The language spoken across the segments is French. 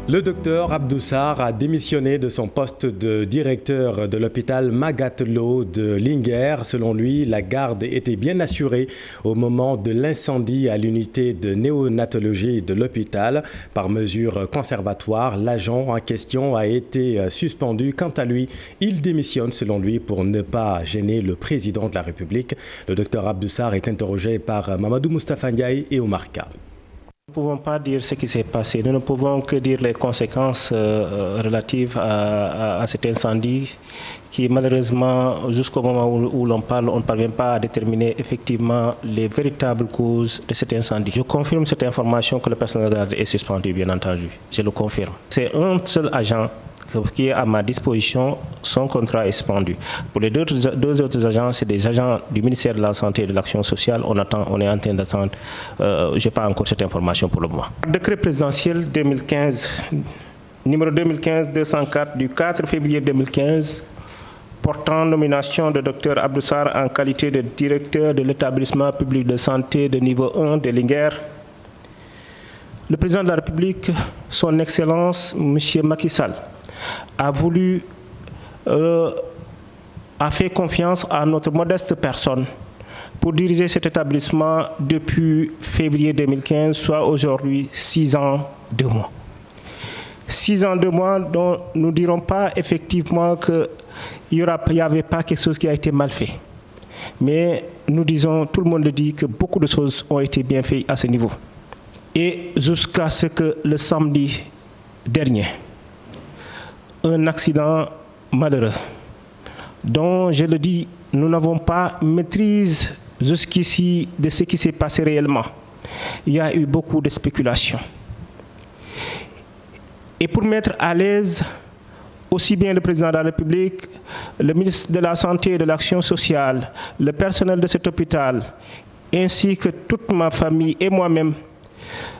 Le docteur Abdoussar a démissionné de son poste de directeur de l'hôpital Magatte Lô de Linguère. Selon lui, la garde était bien assurée au moment de l'incendie à l'unité de néonatologie de l'hôpital. Par mesure conservatoire, l'agent en question a été suspendu. Quant à lui, il démissionne selon lui pour ne pas gêner le président de la République. Le docteur Abdoussar est interrogé par Mamadou Moustapha Ndiaye et Omar Ka. Nous ne pouvons pas dire ce qui s'est passé. Nous ne pouvons que dire les conséquences relatives à cet incendie qui, malheureusement, jusqu'au moment où l'on parle, on ne parvient pas à déterminer effectivement les véritables causes de cet incendie. Je confirme cette information que le personnel de garde est suspendu, bien entendu. Je le confirme. C'est un seul agent qui est à ma disposition, son contrat est suspendu. Pour les deux autres agents, c'est des agents du ministère de la Santé et de l'Action sociale. On est en train d'attendre. Je n'ai pas encore cette information pour le moment. Décret présidentiel 2015, numéro 2015-204 du 4 février 2015, portant nomination de Dr Abdoussar en qualité de directeur de l'établissement public de santé de niveau 1 de Linguère. Le président de la République, son Excellence, M. Macky Sall, a fait confiance à notre modeste personne pour diriger cet établissement depuis février 2015, soit aujourd'hui 6 ans, 2 mois. 6 ans, 2 mois dont nous ne dirons pas effectivement qu'il n'y avait pas quelque chose qui a été mal fait. Mais nous disons, tout le monde le dit, que beaucoup de choses ont été bien faites à ce niveau. Et jusqu'à ce que le samedi dernier, un accident malheureux, dont, je le dis, nous n'avons pas maîtrise jusqu'ici de ce qui s'est passé réellement. Il y a eu beaucoup de spéculations. Et pour mettre à l'aise aussi bien le président de la République, le ministre de la Santé et de l'Action sociale, le personnel de cet hôpital, ainsi que toute ma famille et moi-même,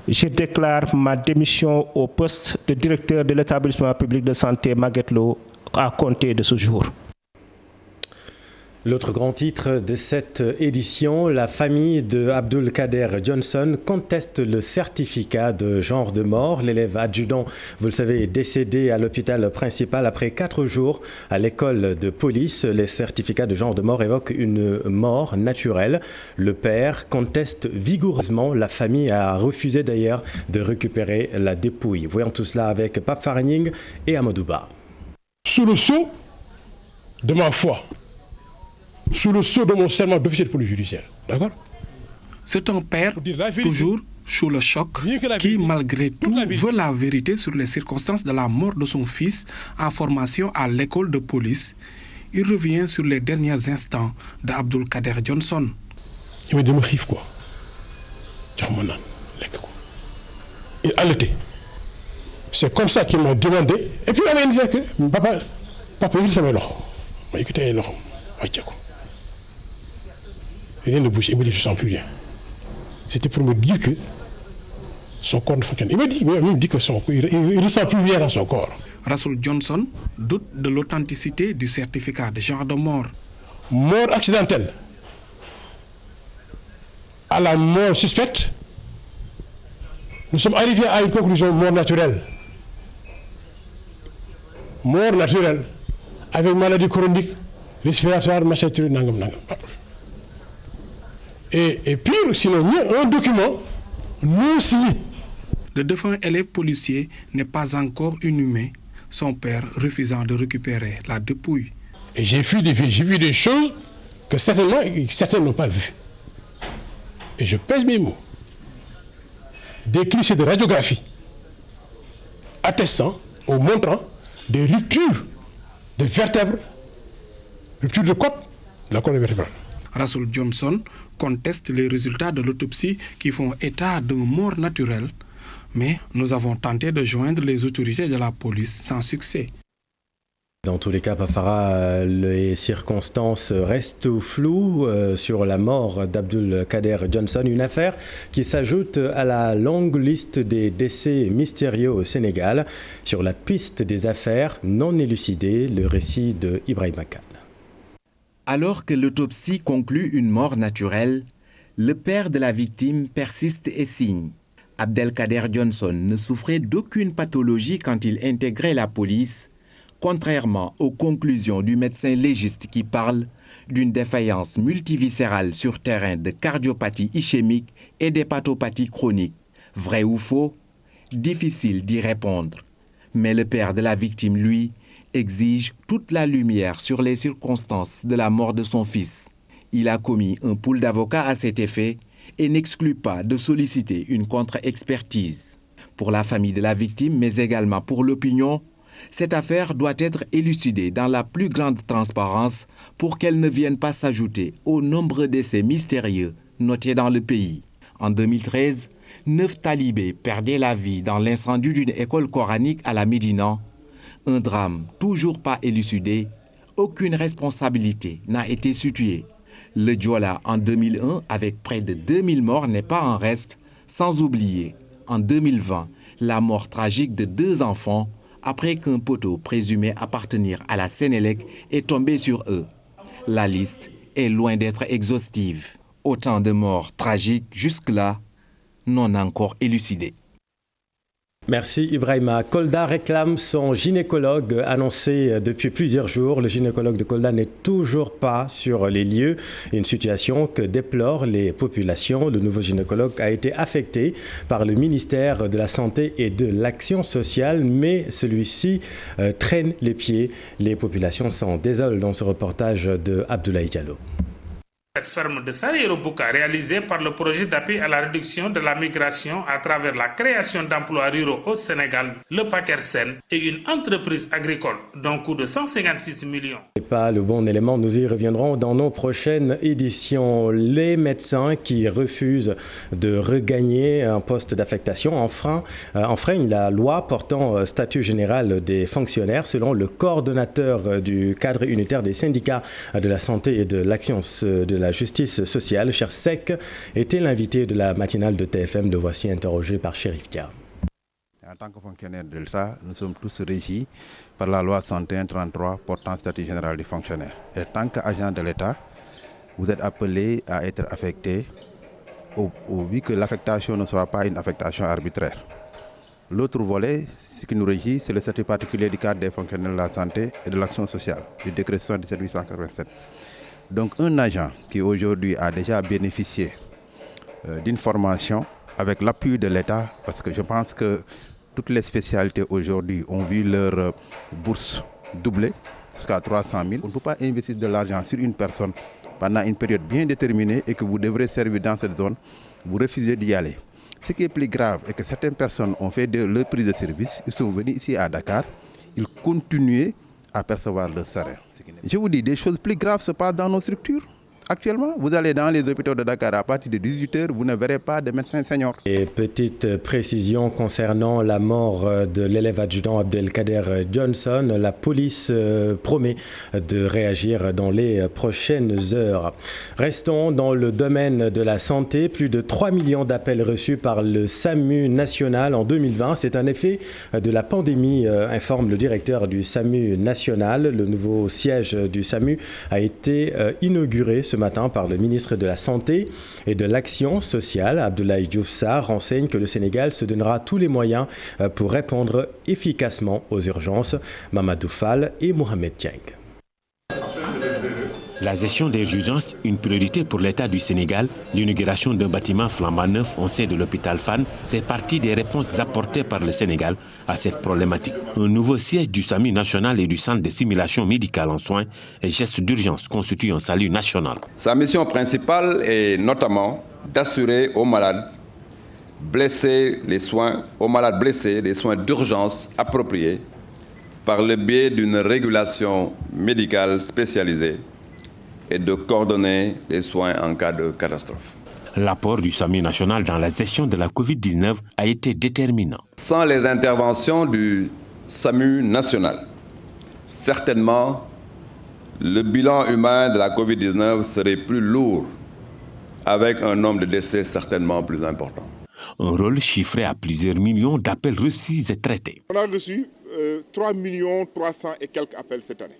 je déclare ma démission au poste de directeur de l'établissement public de santé Magatte Lô à compter de ce jour. L'autre grand titre de cette édition, la famille de Abdulkader Johnson conteste le certificat de genre de mort. L'élève adjudant, vous le savez, est décédé à l'hôpital principal après 4 jours à l'école de police. Les certificats de genre de mort évoquent une mort naturelle. Le père conteste vigoureusement. La famille a refusé d'ailleurs de récupérer la dépouille. Voyons tout cela avec Pape Farning et Amadouba. Sous le sceau de ma foi, sous le sceau de mon serment d'officier de police judiciaire. D'accord ? C'est un père, toujours sous le choc, qui, malgré tout, veut la vérité sur les circonstances de la mort de son fils en formation à l'école de police. Il revient sur les derniers instants d'Abdulkader Johnson. Il m'a dit, quoi. Il allaitait. C'est comme ça qu'il m'a demandé. Et puis il m'a dit que papa, il s'est mis là. Écoutez, là. Rien ne bouge, il me dit, je ne sens plus rien. C'était pour me dire que son corps ne fonctionne. Il me dit que il ne sent plus rien dans son corps. Rasoul Johnson doute de l'authenticité du certificat de genre de mort. Mort accidentelle. À la mort suspecte, nous sommes arrivés à une conclusion mort naturelle. Mort naturelle, avec maladie chronique, respiratoire, machin, nangam. Et pire, sinon, un document non signé. Le défunt élève policier n'est pas encore inhumé, son père refusant de récupérer la dépouille. Et j'ai vu des choses que certains n'ont pas vues. Et je pèse mes mots. Des clichés de radiographie attestant ou montrant des ruptures de vertèbres, ruptures de côte, de la colonne vertébrale. Rasoul Johnson conteste les résultats de l'autopsie qui font état d'une mort naturelle, mais nous avons tenté de joindre les autorités de la police sans succès. Dans tous les cas, Pafara, les circonstances restent floues sur la mort d'Abdulkader Johnson, une affaire qui s'ajoute à la longue liste des décès mystérieux au Sénégal. Sur la piste des affaires non élucidées, le récit de Ibrahim Khan. Alors que l'autopsie conclut une mort naturelle, le père de la victime persiste et signe. Abdelkader Johnson ne souffrait d'aucune pathologie quand il intégrait la police, contrairement aux conclusions du médecin légiste qui parle d'une défaillance multiviscérale sur terrain de cardiopathie ischémique et d'hépatopathie chronique. Vrai ou faux? Difficile d'y répondre. Mais le père de la victime, lui, exige toute la lumière sur les circonstances de la mort de son fils. Il a commis un pool d'avocats à cet effet et n'exclut pas de solliciter une contre-expertise. Pour la famille de la victime, mais également pour l'opinion, cette affaire doit être élucidée dans la plus grande transparence pour qu'elle ne vienne pas s'ajouter aux nombreux décès mystérieux notés dans le pays. En 2013, 9 talibés perdaient la vie dans l'incendie d'une école coranique à la Médina. Un drame toujours pas élucidé, aucune responsabilité n'a été située. Le Diola en 2001 avec près de 2000 morts n'est pas en reste, sans oublier en 2020 la mort tragique de 2 enfants après qu'un poteau présumé appartenir à la Sénélec est tombé sur eux. La liste est loin d'être exhaustive. Autant de morts tragiques jusque-là non encore élucidées. Merci Ibrahima. Kolda réclame son gynécologue annoncé depuis plusieurs jours. Le gynécologue de Kolda n'est toujours pas sur les lieux. Une situation que déplorent les populations. Le nouveau gynécologue a été affecté par le ministère de la Santé et de l'Action sociale, mais celui-ci traîne les pieds. Les populations s'en désolent dans ce reportage de Abdoulaye Diallo. Cette ferme de Sarayero-Bouka, réalisée par le projet d'appui à la réduction de la migration à travers la création d'emplois ruraux au Sénégal, le Pakersen, est une entreprise agricole d'un coût de 156 millions. Ce n'est pas le bon élément, nous y reviendrons dans nos prochaines éditions. Les médecins qui refusent de regagner un poste d'affectation enfreignent la loi portant statut général des fonctionnaires. Selon le coordonnateur du cadre unitaire des syndicats de la santé et de l'action de la justice sociale, Cher Sek, était l'invité de la matinale de TFM. Le voici interrogé par Chérif Dia. En tant que fonctionnaire de l'État, nous sommes tous régis par la loi 6133 portant statut général des fonctionnaires. Et tant qu'agent de l'État, vous êtes appelé à être affecté au but que l'affectation ne soit pas une affectation arbitraire. L'autre volet, ce qui nous régit, c'est le statut particulier du cadre des fonctionnaires de la santé et de l'action sociale, du décret 77-887. Donc un agent qui aujourd'hui a déjà bénéficié d'une formation avec l'appui de l'État, parce que je pense que toutes les spécialités aujourd'hui ont vu leur bourse doubler jusqu'à 300 000. On ne peut pas investir de l'argent sur une personne pendant une période bien déterminée et que vous devrez servir dans cette zone, vous refusez d'y aller. Ce qui est plus grave est que certaines personnes ont fait leur prise de service, ils sont venus ici à Dakar, ils continuaient à percevoir le salaire. Je vous dis, des choses plus graves se passent dans nos structures. Actuellement, vous allez dans les hôpitaux de Dakar à partir de 18h, vous ne verrez pas de médecins seniors. Et petite précision concernant la mort de l'élève adjudant Abdelkader Johnson, la police promet de réagir dans les prochaines heures. Restons dans le domaine de la santé. Plus de 3 millions d'appels reçus par le SAMU national en 2020. C'est un effet de la pandémie, informe le directeur du SAMU national. Le nouveau siège du SAMU a été inauguré ce matin par le ministre de la Santé et de l'Action sociale. Abdoulaye Diouf Sarr renseigne que le Sénégal se donnera tous les moyens pour répondre efficacement aux urgences. Mamadou Fall et Mohamed Dieng. La gestion des urgences, une priorité pour l'État du Sénégal. L'inauguration d'un bâtiment flambant neuf, on sait de l'hôpital Fann, fait partie des réponses apportées par le Sénégal à cette problématique. Un nouveau siège du SAMU national et du centre de simulation médicale en soins et gestes d'urgence constitue un salut national. Sa mission principale est notamment d'assurer aux malades blessés les soins d'urgence appropriés par le biais d'une régulation médicale spécialisée et de coordonner les soins en cas de catastrophe. L'apport du SAMU national dans la gestion de la Covid-19 a été déterminant. Sans les interventions du SAMU national, certainement, le bilan humain de la Covid-19 serait plus lourd, avec un nombre de décès certainement plus important. Un rôle chiffré à plusieurs millions d'appels reçus et traités. On a reçu 3 300 et quelques appels cette année.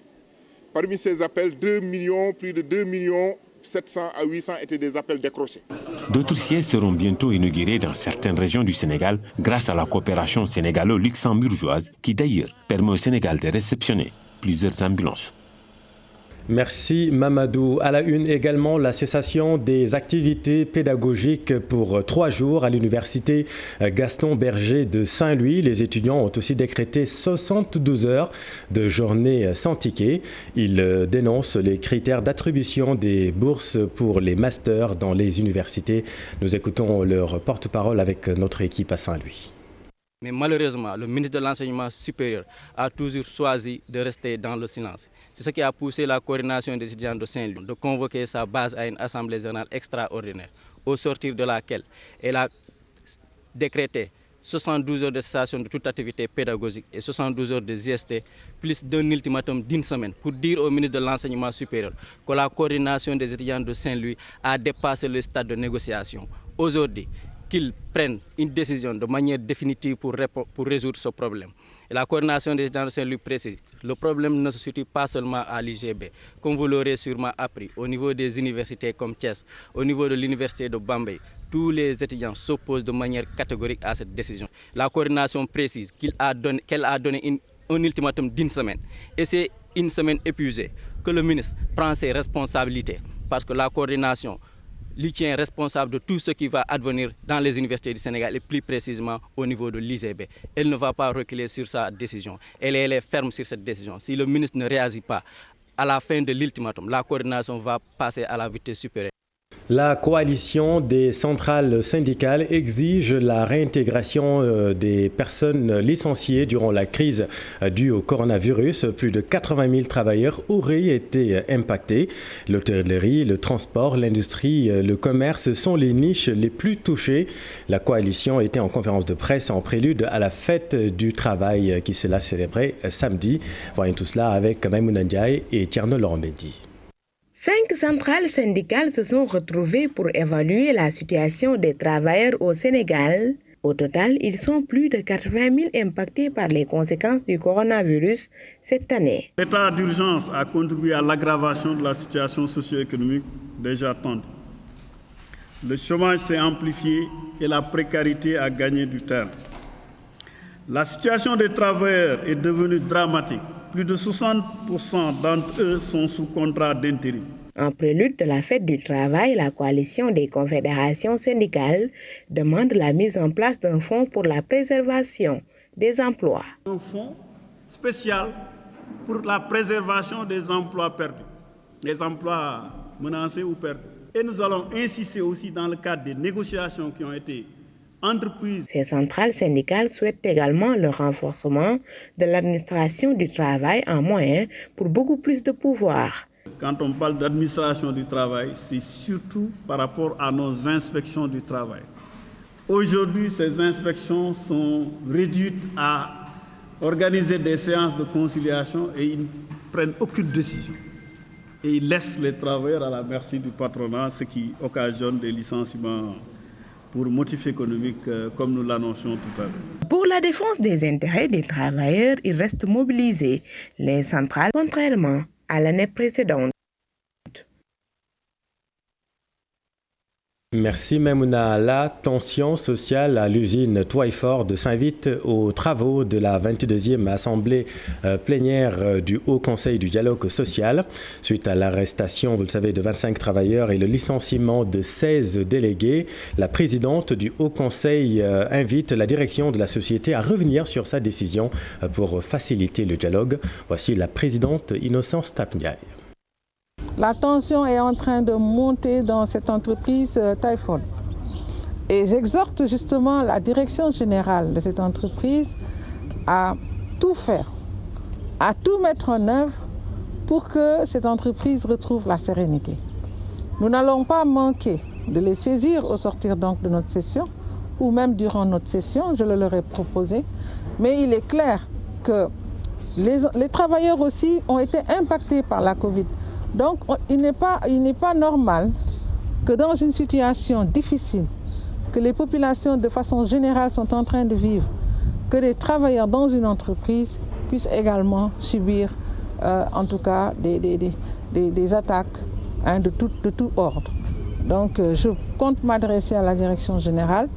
Parmi ces appels, plus de 2 millions 700 à 800 étaient des appels décrochés. D'autres sièges seront bientôt inaugurés dans certaines régions du Sénégal grâce à la coopération sénégalo-luxembourgeoise qui d'ailleurs permet au Sénégal de réceptionner plusieurs ambulances. Merci Mamadou. À la une également, la cessation des activités pédagogiques pour 3 jours à l'université Gaston Berger de Saint-Louis. Les étudiants ont aussi décrété 72 heures de journée sans ticket. Ils dénoncent les critères d'attribution des bourses pour les masters dans les universités. Nous écoutons leur porte-parole avec notre équipe à Saint-Louis. Mais malheureusement, le ministre de l'Enseignement supérieur a toujours choisi de rester dans le silence. C'est ce qui a poussé la coordination des étudiants de Saint-Louis de convoquer sa base à une assemblée générale extraordinaire, au sortir de laquelle elle a décrété 72 heures de cessation de toute activité pédagogique et 72 heures de GST, plus d'un ultimatum d'une semaine pour dire au ministre de l'Enseignement supérieur que la coordination des étudiants de Saint-Louis a dépassé le stade de négociation. Aujourd'hui, qu'ils prennent une décision de manière définitive pour résoudre ce problème. Et la coordination des étudiants de Saint-Louis précise, le problème ne se situe pas seulement à l'IGB, comme vous l'aurez sûrement appris, au niveau des universités comme Thiès, au niveau de l'université de Bambey. Tous les étudiants s'opposent de manière catégorique à cette décision. La coordination précise qu'elle a donné un ultimatum d'une semaine. Et c'est une semaine épuisée que le ministre prend ses responsabilités, parce que la coordination lui tient responsable de tout ce qui va advenir dans les universités du Sénégal et plus précisément au niveau de l'IGB. Elle ne va pas reculer sur sa décision. Elle est ferme sur cette décision. Si le ministre ne réagit pas à la fin de l'ultimatum, la coordination va passer à la vitesse supérieure. La coalition des centrales syndicales exige la réintégration des personnes licenciées durant la crise due au coronavirus. Plus de 80 000 travailleurs auraient été impactés. L'hôtellerie, le transport, l'industrie, le commerce sont les niches les plus touchées. La coalition était en conférence de presse en prélude à la fête du travail qui sera célébrée samedi. Voyons tout cela avec Maïmouna Ndiaye et Tierno Lorombendi. 5 centrales syndicales se sont retrouvées pour évaluer la situation des travailleurs au Sénégal. Au total, ils sont plus de 80 000 impactés par les conséquences du coronavirus cette année. L'état d'urgence a contribué à l'aggravation de la situation socio-économique déjà tendue. Le chômage s'est amplifié et la précarité a gagné du terrain. La situation des travailleurs est devenue dramatique. Plus de 60% d'entre eux sont sous contrat d'intérim. En prélude de la fête du travail, la coalition des confédérations syndicales demande la mise en place d'un fonds pour la préservation des emplois. Un fonds spécial pour la préservation des emplois perdus, des emplois menacés ou perdus. Et nous allons insister aussi dans le cadre des négociations qui ont été entreprises. Ces centrales syndicales souhaitent également le renforcement de l'administration du travail en moyens pour beaucoup plus de pouvoir. Quand on parle d'administration du travail, c'est surtout par rapport à nos inspections du travail. Aujourd'hui, ces inspections sont réduites à organiser des séances de conciliation et ils ne prennent aucune décision. Et ils laissent les travailleurs à la merci du patronat, ce qui occasionne des licenciements pour motifs économiques, comme nous l'annoncions tout à l'heure. Pour la défense des intérêts des travailleurs, ils restent mobilisés. Les centrales, contrairement à l'année précédente. Merci Maimouna. La tension sociale à l'usine Twyford s'invite aux travaux de la 22e assemblée plénière du Haut Conseil du dialogue social. Suite à l'arrestation, vous le savez, de 25 travailleurs et le licenciement de 16 délégués, la présidente du Haut Conseil invite la direction de la société à revenir sur sa décision pour faciliter le dialogue. Voici la présidente Innocence Tapniaï. La tension est en train de monter dans cette entreprise Twyford. Et j'exhorte justement la direction générale de cette entreprise à tout faire, à tout mettre en œuvre pour que cette entreprise retrouve la sérénité. Nous n'allons pas manquer de les saisir au sortir donc de notre session, ou même durant notre session, je le leur ai proposé. Mais il est clair que les travailleurs aussi ont été impactés par la Covid. Donc, il n'est pas normal que dans une situation difficile, que les populations de façon générale sont en train de vivre, que les travailleurs dans une entreprise puissent également subir, en tout cas, des attaques de tout ordre. Donc je compte m'adresser à la direction générale.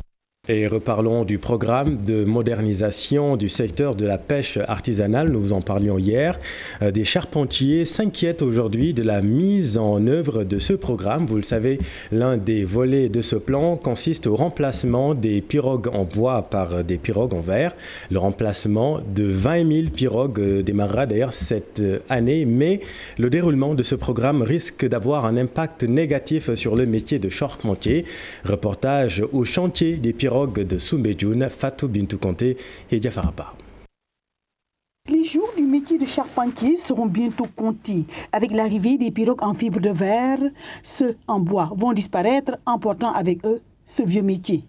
Et reparlons du programme de modernisation du secteur de la pêche artisanale. Nous vous en parlions hier. Des charpentiers s'inquiètent aujourd'hui de la mise en œuvre de ce programme. Vous le savez, l'un des volets de ce plan consiste au remplacement des pirogues en bois par des pirogues en verre. Le remplacement de 20 000 pirogues démarrera d'ailleurs cette année, mais le déroulement de ce programme risque d'avoir un impact négatif sur le métier de charpentier. Reportage au chantier des pirogues de Soumbédioune, Fatou Bintou Conté et Diafaraba. Les jours du métier de charpentier seront bientôt comptés. Avec l'arrivée des pirogues en fibre de verre, ceux en bois vont disparaître, emportant avec eux ce vieux métier.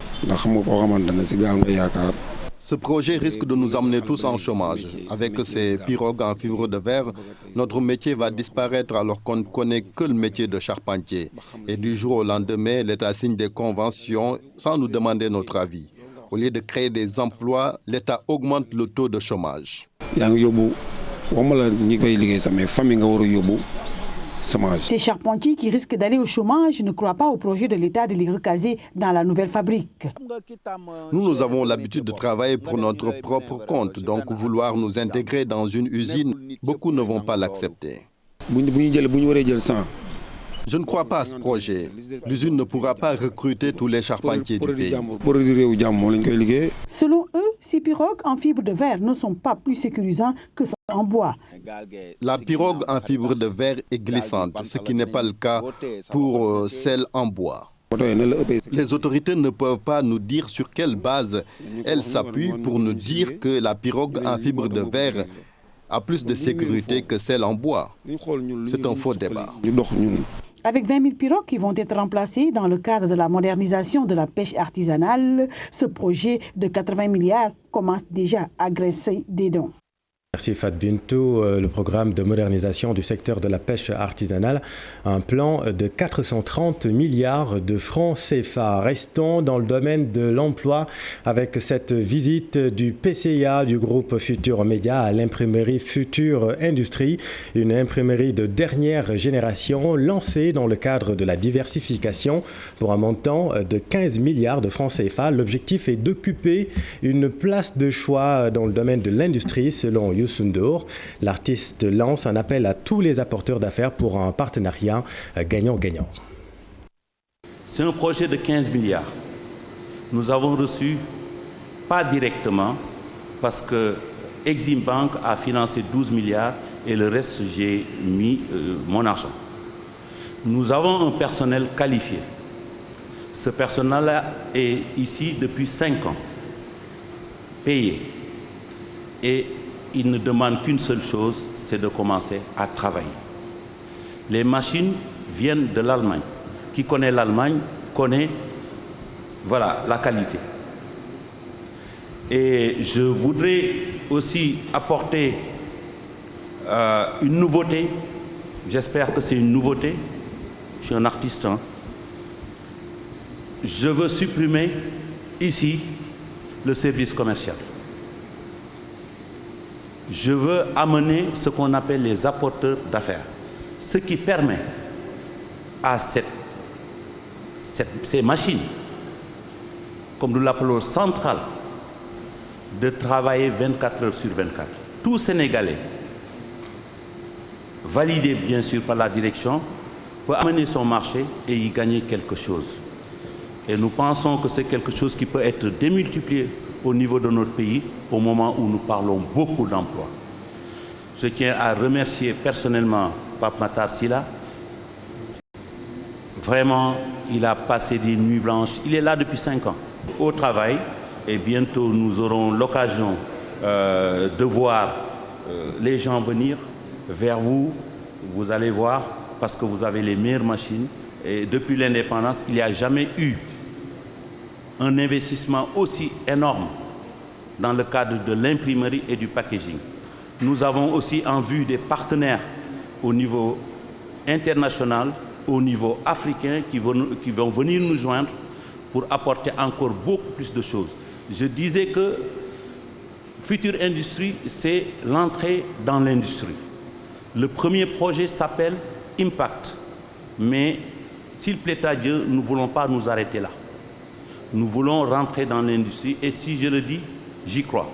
Ce projet risque de nous amener tous en chômage. Avec ces pirogues en fibre de verre, notre métier va disparaître alors qu'on ne connaît que le métier de charpentier. Et du jour au lendemain, l'État signe des conventions sans nous demander notre avis. Au lieu de créer des emplois, l'État augmente le taux de chômage. Ces charpentiers qui risquent d'aller au chômage ne croient pas au projet de l'État de les recaser dans la nouvelle fabrique. Nous avons l'habitude de travailler pour notre propre compte, donc vouloir nous intégrer dans une usine, beaucoup ne vont pas l'accepter. Je ne crois pas à ce projet. L'usine ne pourra pas recruter tous les charpentiers du pays. Selon eux, ces pirogues en fibre de verre ne sont pas plus sécurisants que celles en bois. La pirogue en fibre de verre est glissante, ce qui n'est pas le cas pour celle en bois. Les autorités ne peuvent pas nous dire sur quelle base elles s'appuient pour nous dire que la pirogue en fibre de verre a plus de sécurité que celle en bois. C'est un faux débat. Avec 20 000 pirogues qui vont être remplacées dans le cadre de la modernisation de la pêche artisanale, ce projet de 80 milliards commence déjà à graisser des dents. Merci Fat Bintou. Le programme de modernisation du secteur de la pêche artisanale, un plan de 430 milliards de francs CFA. Restons dans le domaine de l'emploi avec cette visite du PCA du groupe Futur Média à l'imprimerie Futur Industrie, une imprimerie de dernière génération lancée dans le cadre de la diversification pour un montant de 15 milliards de francs CFA. L'objectif est d'occuper une place de choix dans le domaine de l'industrie selon Sundour. L'artiste lance un appel à tous les apporteurs d'affaires pour un partenariat gagnant-gagnant. C'est un projet de 15 milliards. Nous avons reçu, pas directement, parce que Exim Bank a financé 12 milliards et le reste, j'ai mis mon argent. Nous avons un personnel qualifié. Ce personnel-là est ici depuis 5 ans, payé. Et il ne demande qu'une seule chose, c'est de commencer à travailler. Les machines viennent de l'Allemagne. Qui connaît l'Allemagne connaît la qualité. Et je voudrais aussi apporter une nouveauté. J'espère que c'est une nouveauté. Je suis un artiste. Je veux supprimer ici le service commercial. Je veux amener ce qu'on appelle les apporteurs d'affaires, ce qui permet à ces machines, comme nous l'appelons centrales, de travailler 24 heures sur 24. Tout Sénégalais, validé bien sûr par la direction, peut amener son marché et y gagner quelque chose. Et nous pensons que c'est quelque chose qui peut être démultiplié au niveau de notre pays, au moment où nous parlons beaucoup d'emplois. Je tiens à remercier personnellement Pape Matar Sylla. Vraiment, il a passé des nuits blanches. Il est là depuis 5 ans, au travail. Et bientôt, nous aurons l'occasion de voir les gens venir vers vous. Vous allez voir, parce que vous avez les meilleures machines. Et depuis l'indépendance, il n'y a jamais eu un investissement aussi énorme dans le cadre de l'imprimerie et du packaging. Nous avons aussi en vue des partenaires au niveau international, au niveau africain, qui vont venir nous joindre pour apporter encore beaucoup plus de choses. Je disais que Future Industrie, c'est l'entrée dans l'industrie. Le premier projet s'appelle Impact. Mais s'il plaît à Dieu, nous ne voulons pas nous arrêter là. Nous voulons rentrer dans l'industrie et si je le dis, j'y crois.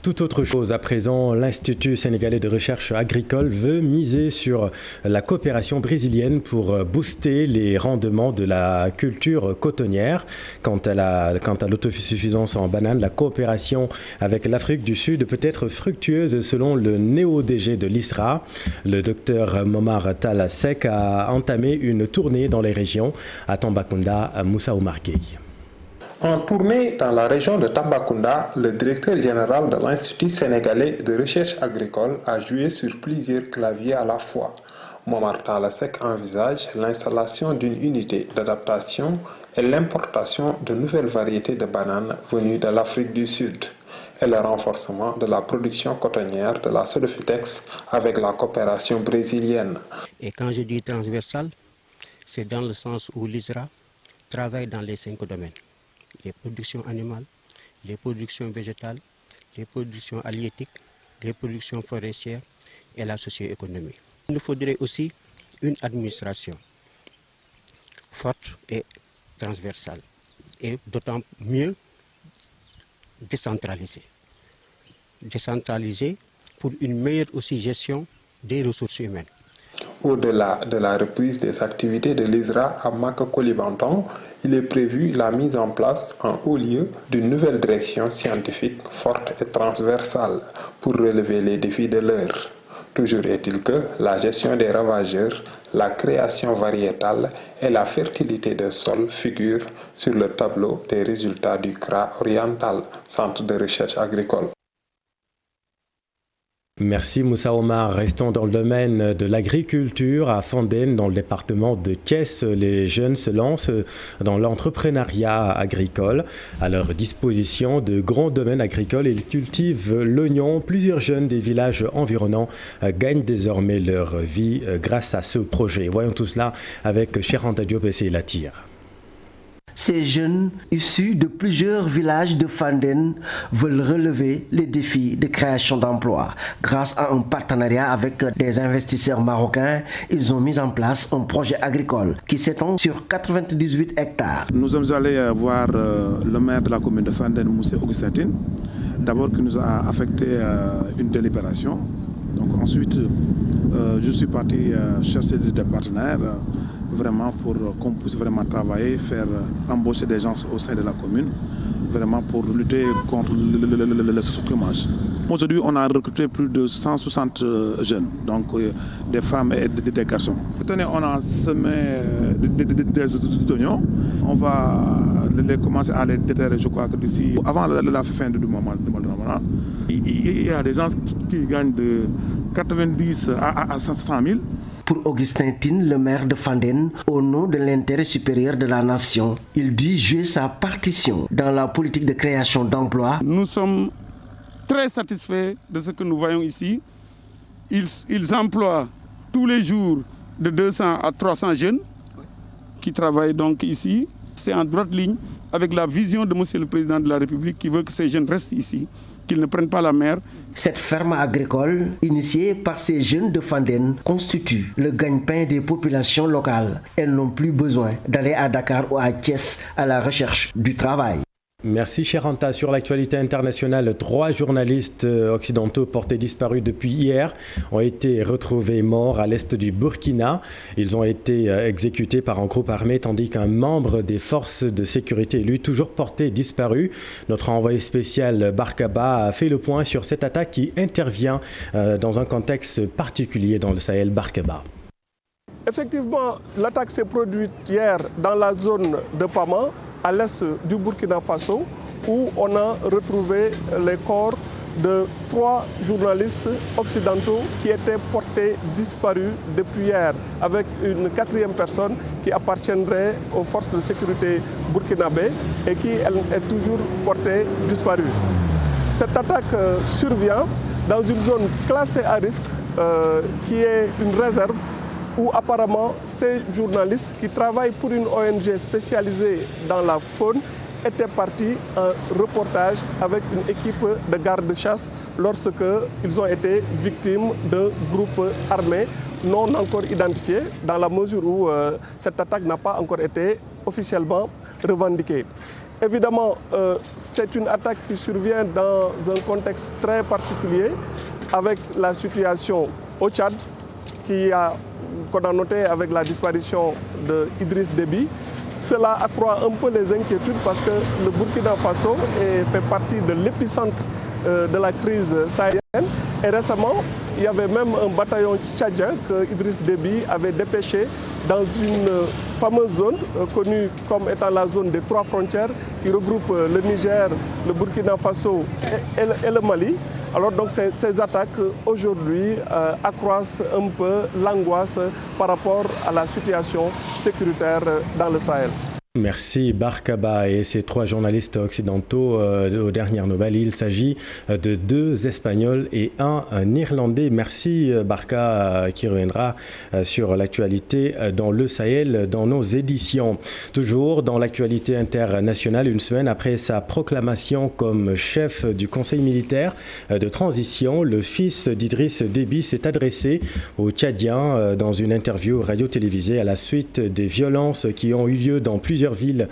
Tout autre chose à présent, l'Institut sénégalais de recherche agricole veut miser sur la coopération brésilienne pour booster les rendements de la culture cotonnière. Quant à l'autosuffisance en bananes, la coopération avec l'Afrique du Sud peut être fructueuse selon le néo-DG de l'ISRA. Le docteur Momar Talla Seck a entamé une tournée dans les régions. À Tambacounda, Moussa Oumar Gueye. En tournée dans la région de Tambacounda, le directeur général de l'Institut sénégalais de recherche agricole a joué sur plusieurs claviers à la fois. Momar Talla Seck envisage l'installation d'une unité d'adaptation et l'importation de nouvelles variétés de bananes venues de l'Afrique du Sud et le renforcement de la production cotonnière de la Sodefitex avec la coopération brésilienne. Et quand je dis transversal, c'est dans le sens où l'ISRA travaille dans les 5 domaines. Les productions animales, les productions végétales, les productions halieutiques, les productions forestières et la socio-économie. Il nous faudrait aussi une administration forte et transversale et d'autant mieux décentralisée. Décentralisée pour une meilleure aussi gestion des ressources humaines. Au-delà de la reprise des activités de l'ISRA à Maka-Koulibantang, il est prévu la mise en place en haut lieu d'une nouvelle direction scientifique forte et transversale pour relever les défis de l'heure. Toujours est-il que la gestion des ravageurs, la création variétale et la fertilité des sols figurent sur le tableau des résultats du CRA oriental, Centre de recherche agricole. Merci Moussa Omar. Restons dans le domaine de l'agriculture. À Fandène, dans le département de Thiès, les jeunes se lancent dans l'entrepreneuriat agricole. À leur disposition de grands domaines agricoles, ils cultivent l'oignon. Plusieurs jeunes des villages environnants gagnent désormais leur vie grâce à ce projet. Voyons tout cela avec Cheranta Diop et Latir. Ces jeunes, issus de plusieurs villages de Fandène, veulent relever les défis de création d'emplois. Grâce à un partenariat avec des investisseurs marocains, ils ont mis en place un projet agricole qui s'étend sur 98 hectares. Nous sommes allés voir le maire de la commune de Fandène, Moussa Augustin, d'abord qui nous a affecté une délibération. Donc ensuite, je suis parti chercher des partenaires vraiment pour qu'on puisse vraiment travailler, faire embaucher des gens au sein de la commune, vraiment pour lutter contre le chômage. Aujourd'hui, on a recruté plus de 160 jeunes, donc des femmes et des garçons. Cette année, on a semé des oignons. On va les commencer à les déterrer, je crois que d'ici, avant la fin du mois de Ramadan. Il y a des gens qui gagnent de 90 à 100 000. Pour Augustin Tine, le maire de Fandène, au nom de l'intérêt supérieur de la nation, il dit jouer sa partition dans la politique de création d'emplois. Nous sommes très satisfaits de ce que nous voyons ici. Ils emploient tous les jours de 200 à 300 jeunes qui travaillent donc ici. C'est en droite ligne avec la vision de Monsieur le Président de la République qui veut que ces jeunes restent ici, qu'ils ne prennent pas la mer. Cette ferme agricole, initiée par ces jeunes de Fandène, constitue le gagne-pain des populations locales. Elles n'ont plus besoin d'aller à Dakar ou à Thiès à la recherche du travail. Merci Cheranta. Sur l'actualité internationale, 3 journalistes occidentaux portés disparus depuis hier ont été retrouvés morts à l'est du Burkina. Ils ont été exécutés par un groupe armé tandis qu'un membre des forces de sécurité, lui, toujours porté disparu. Notre envoyé spécial Barkaba a fait le point sur cette attaque qui intervient dans un contexte particulier dans le Sahel. Barkaba. Effectivement, l'attaque s'est produite hier dans la zone de Pama, à l'est du Burkina Faso, où on a retrouvé les corps de 3 journalistes occidentaux qui étaient portés disparus depuis hier, avec une 4e personne qui appartiendrait aux forces de sécurité burkinabé et qui est toujours portée disparue. Cette attaque survient dans une zone classée à risque qui est une réserve où apparemment ces journalistes qui travaillent pour une ONG spécialisée dans la faune étaient partis en reportage avec une équipe de garde-chasse lorsqu'ils ont été victimes d'un groupe armé non encore identifiés dans la mesure où cette attaque n'a pas encore été officiellement revendiquée. Évidemment, c'est une attaque qui survient dans un contexte très particulier avec la situation au Tchad qu'on a noté avec la disparition d'Idriss Déby. Cela accroît un peu les inquiétudes parce que le Burkina Faso fait partie de l'épicentre de la crise sahélienne. Et récemment, il y avait même un bataillon tchadien que Idriss Déby avait dépêché dans une fameuse zone connue comme étant la zone des 3 frontières qui regroupe le Niger, le Burkina Faso et le Mali. Alors donc ces attaques aujourd'hui accroissent un peu l'angoisse par rapport à la situation sécuritaire dans le Sahel. Merci Barkaba et ces 3 journalistes occidentaux aux dernières nouvelles. Il s'agit de 2 Espagnols et un Irlandais. Merci Barka qui reviendra sur l'actualité dans le Sahel dans nos éditions. Toujours dans l'actualité internationale, une semaine après sa proclamation comme chef du Conseil militaire de transition, le fils d'Idriss Déby s'est adressé aux Tchadiens dans une interview radio-télévisée à la suite des violences qui ont eu lieu dans plusieurs villes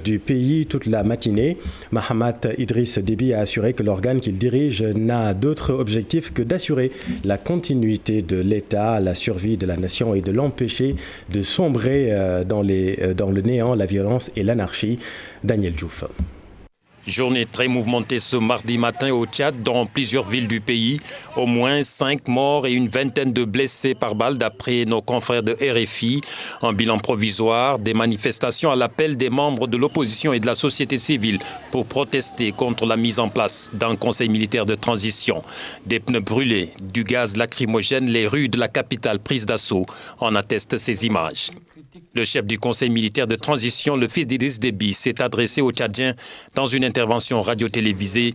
du pays toute la matinée. Mahamat Idriss Déby a assuré que l'organe qu'il dirige n'a d'autre objectif que d'assurer la continuité de l'État, la survie de la nation et de l'empêcher de sombrer dans le néant, la violence et l'anarchie. Daniel Diouf. Journée très mouvementée ce mardi matin au Tchad, dans plusieurs villes du pays. Au moins 5 morts et une vingtaine de blessés par balle, d'après nos confrères de RFI. Un bilan provisoire, des manifestations à l'appel des membres de l'opposition et de la société civile pour protester contre la mise en place d'un conseil militaire de transition. Des pneus brûlés, du gaz lacrymogène, les rues de la capitale prises d'assaut en attestent ces images. Le chef du conseil militaire de transition, le fils d'Idriss Déby, s'est adressé aux Tchadiens dans une intervention radio-télévisée,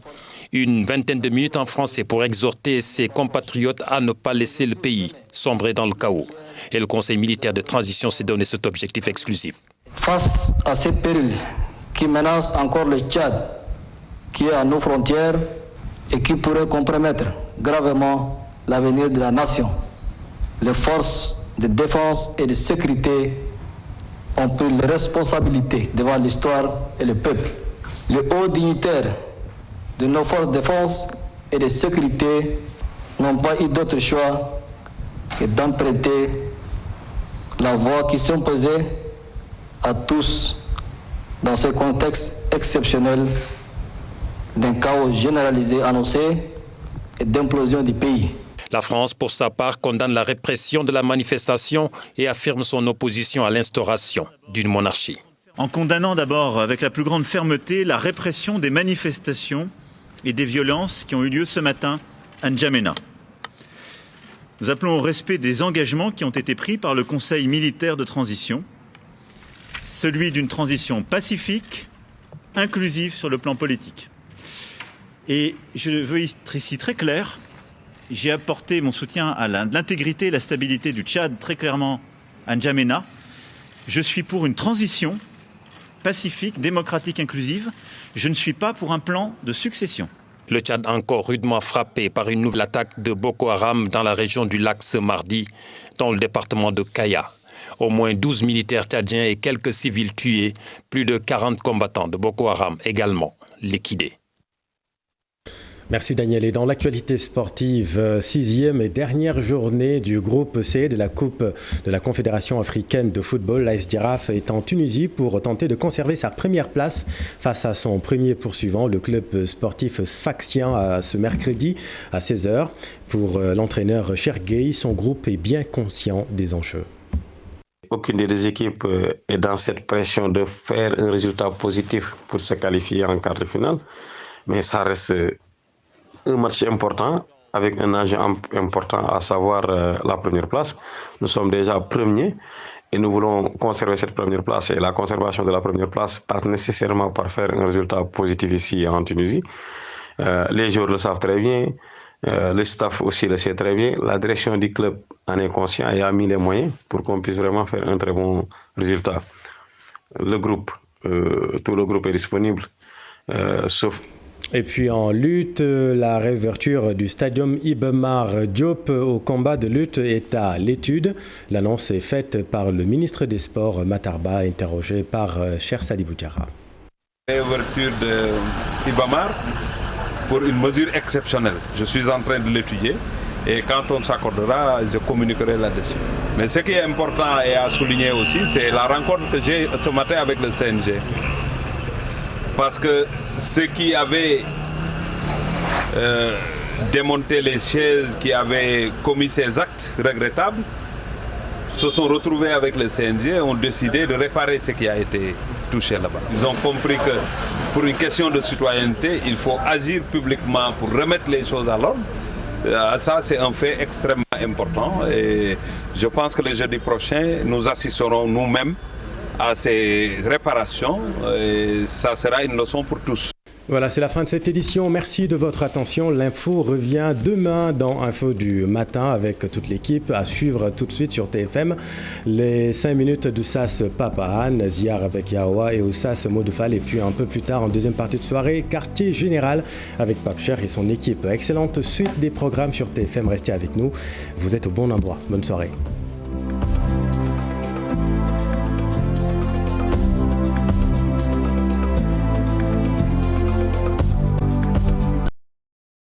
une vingtaine de minutes en français pour exhorter ses compatriotes à ne pas laisser le pays sombrer dans le chaos. Et le conseil militaire de transition s'est donné cet objectif exclusif. Face à ces périls qui menacent encore le Tchad, qui est à nos frontières et qui pourrait compromettre gravement l'avenir de la nation, les forces de défense et de sécurité ont pris les responsabilités devant l'histoire et le peuple. Les hauts dignitaires de nos forces de défense et de sécurité n'ont pas eu d'autre choix que d'emprunter la voie qui s'imposait à tous dans ce contexte exceptionnel d'un chaos généralisé annoncé et d'implosion du pays. La France, pour sa part, condamne la répression de la manifestation et affirme son opposition à l'instauration d'une monarchie. En condamnant d'abord avec la plus grande fermeté la répression des manifestations et des violences qui ont eu lieu ce matin à N'Djamena. Nous appelons au respect des engagements qui ont été pris par le Conseil militaire de transition, celui d'une transition pacifique, inclusive sur le plan politique. Et je veux être ici très clair. J'ai apporté mon soutien à l'intégrité et la stabilité du Tchad très clairement à N'Djamena. Je suis pour une transition pacifique, démocratique, inclusive. Je ne suis pas pour un plan de succession. Le Tchad encore rudement frappé par une nouvelle attaque de Boko Haram dans la région du lac ce mardi, dans le département de Kaya. Au moins 12 militaires tchadiens et quelques civils tués, plus de 40 combattants de Boko Haram également liquidés. Merci Daniel. Et dans l'actualité sportive, 6e et dernière journée du groupe C de la Coupe de la Confédération africaine de football, l'AS Giraffe est en Tunisie pour tenter de conserver sa première place face à son premier poursuivant, le club sportif sfaxien, ce mercredi à 16h. Pour l'entraîneur Chergueï, son groupe est bien conscient des enjeux. Aucune des deux équipes est dans cette pression de faire un résultat positif pour se qualifier en quart de finale, mais ça reste un match important avec un enjeu important, à savoir la première place. Nous sommes déjà premiers et nous voulons conserver cette première place. Et la conservation de la première place passe nécessairement par faire un résultat positif ici en Tunisie. Les joueurs le savent très bien, le staff aussi le sait très bien. La direction du club en est conscient et a mis les moyens pour qu'on puisse vraiment faire un très bon résultat. Le groupe, tout le groupe est disponible, sauf Et puis en lutte, la réouverture du stadium Iba Mar Diop au combat de lutte est à l'étude. L'annonce est faite par le ministre des Sports, Matar Ba, interrogé par Cheikh Sadibou Diarra. Réouverture de Iba Mar pour une mesure exceptionnelle. Je suis en train de l'étudier et quand on s'accordera, je communiquerai là-dessus. Mais ce qui est important et à souligner aussi, c'est la rencontre que j'ai ce matin avec le CNG. Parce que ceux qui avaient démonté les chaises, qui avaient commis ces actes regrettables, se sont retrouvés avec le CNG et ont décidé de réparer ce qui a été touché là-bas. Ils ont compris que pour une question de citoyenneté, il faut agir publiquement pour remettre les choses à l'ordre. Ça, c'est un fait extrêmement important et je pense que le jeudi prochain, nous assisterons nous-mêmes à ces réparations et ça sera une leçon pour tous. Voilà, c'est la fin de cette édition. Merci de votre attention. L'info revient demain dans Info du matin avec toute l'équipe. À suivre tout de suite sur TFM. Les 5 minutes du SAS Papa Anne, Ziar avec Yawa et au SAS Modoufal. Et puis un peu plus tard, en deuxième partie de soirée, Quartier Général avec Pape Cher et son équipe. Excellente suite des programmes sur TFM. Restez avec nous. Vous êtes au bon endroit. Bonne soirée.